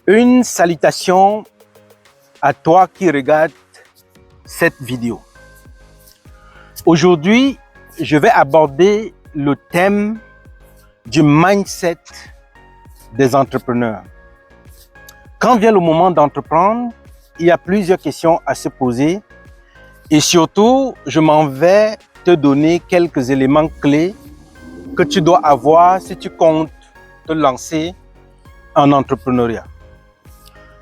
Une salutation à toi qui regarde cette vidéo. Aujourd'hui, je vais aborder le thème du mindset des entrepreneurs. Quand vient le moment d'entreprendre, il y a plusieurs questions à se poser et surtout, je m'en vais te donner quelques éléments clés que tu dois avoir si tu comptes te lancer en entrepreneuriat.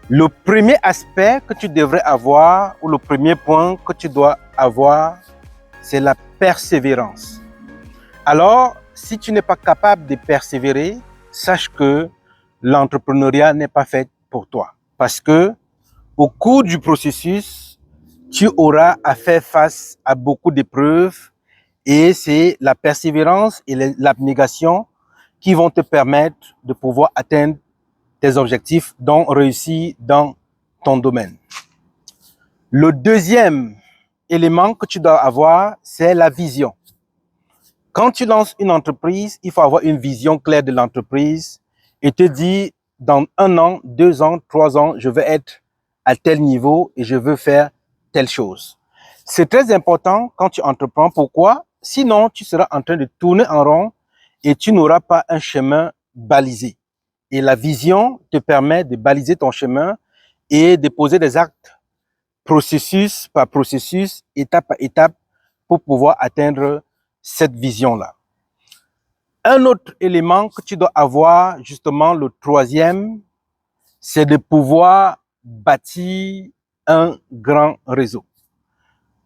Le premier aspect que tu devrais avoir, ou le premier point que tu dois avoir, c'est la persévérance. Alors, si tu n'es pas capable de persévérer, sache que l'entrepreneuriat n'est pas fait pour toi. Parce que au cours du processus, tu auras à faire face à beaucoup d'épreuves et c'est la persévérance et l'abnégation qui vont te permettre de pouvoir atteindre tes objectifs, donc réussir dans ton domaine. Le deuxième élément que tu dois avoir, c'est la vision. Quand tu lances une entreprise, il faut avoir une vision claire de l'entreprise et te dire, dans 1 an, 2 ans, 3 ans, je veux être à tel niveau et je veux faire telle chose. C'est très important quand tu entreprends. Pourquoi? Sinon, tu seras en train de tourner en rond et tu n'auras pas un chemin balisé. Et la vision te permet de baliser ton chemin et de poser des actes processus par processus, étape par étape, pour pouvoir atteindre cette vision-là. Un autre élément que tu dois avoir, justement le troisième, c'est de pouvoir bâtir un grand réseau.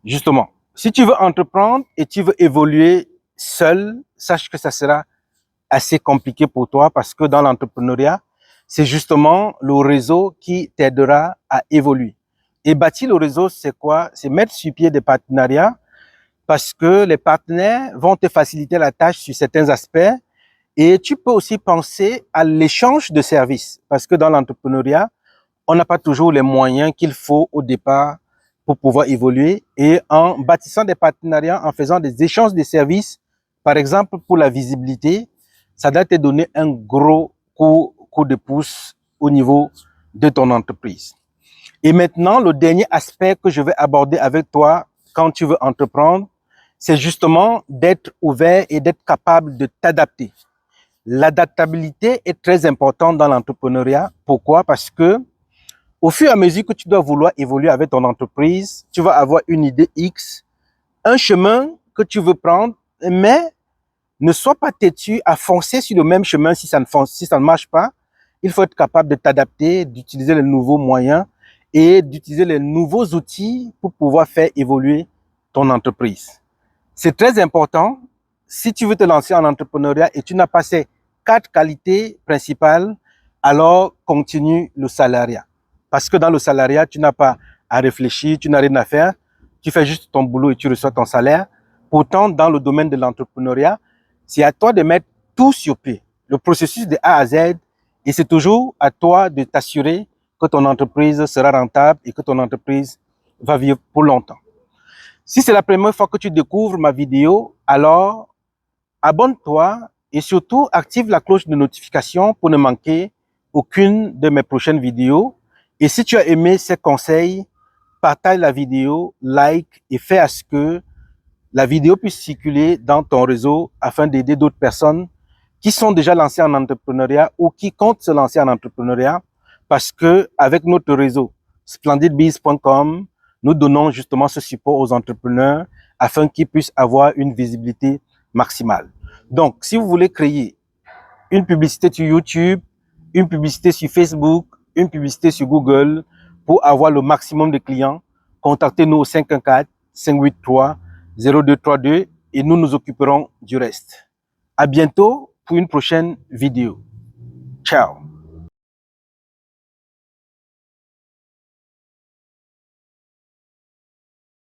Justement, si tu veux entreprendre et tu veux évoluer seul, sache que ça sera assez compliqué pour toi parce que dans l'entrepreneuriat, c'est justement le réseau qui t'aidera à évoluer. Et bâtir le réseau, c'est quoi? C'est mettre sur pied des partenariats parce que les partenaires vont te faciliter la tâche sur certains aspects et tu peux aussi penser à l'échange de services parce que dans l'entrepreneuriat, on n'a pas toujours les moyens qu'il faut au départ pour pouvoir évoluer et en bâtissant des partenariats, en faisant des échanges de services, par exemple pour la visibilité, ça doit te donner un gros coup de pouce au niveau de ton entreprise. Et maintenant, le dernier aspect que je vais aborder avec toi quand tu veux entreprendre, c'est justement d'être ouvert et d'être capable de t'adapter. L'adaptabilité est très importante dans l'entrepreneuriat. Pourquoi? Parce que au fur et à mesure que tu dois vouloir évoluer avec ton entreprise, tu vas avoir une idée X, un chemin que tu veux prendre, mais ne sois pas têtu à foncer sur le même chemin si ça ne marche pas. Il faut être capable de t'adapter, d'utiliser les nouveaux moyens et d'utiliser les nouveaux outils pour pouvoir faire évoluer ton entreprise. C'est très important. Si tu veux te lancer en entrepreneuriat et tu n'as pas ces 4 qualités principales, alors continue le salariat. Parce que dans le salariat, tu n'as pas à réfléchir, tu n'as rien à faire. Tu fais juste ton boulot et tu reçois ton salaire. Pourtant, dans le domaine de l'entrepreneuriat, c'est à toi de mettre tout sur pied, le processus de A à Z, et c'est toujours à toi de t'assurer que ton entreprise sera rentable et que ton entreprise va vivre pour longtemps. Si c'est la première fois que tu découvres ma vidéo, alors abonne-toi et surtout active la cloche de notification pour ne manquer aucune de mes prochaines vidéos. Et si tu as aimé ces conseils, partage la vidéo, like et fais à ce que la vidéo puisse circuler dans ton réseau afin d'aider d'autres personnes qui sont déjà lancées en entrepreneuriat ou qui comptent se lancer en entrepreneuriat parce que avec notre réseau splendidbiz.com, nous donnons justement ce support aux entrepreneurs afin qu'ils puissent avoir une visibilité maximale. Donc, si vous voulez créer une publicité sur YouTube, une publicité sur Facebook, une publicité sur Google pour avoir le maximum de clients, contactez-nous au 514-583-0232 et nous nous occuperons du reste. À bientôt pour une prochaine vidéo. Ciao.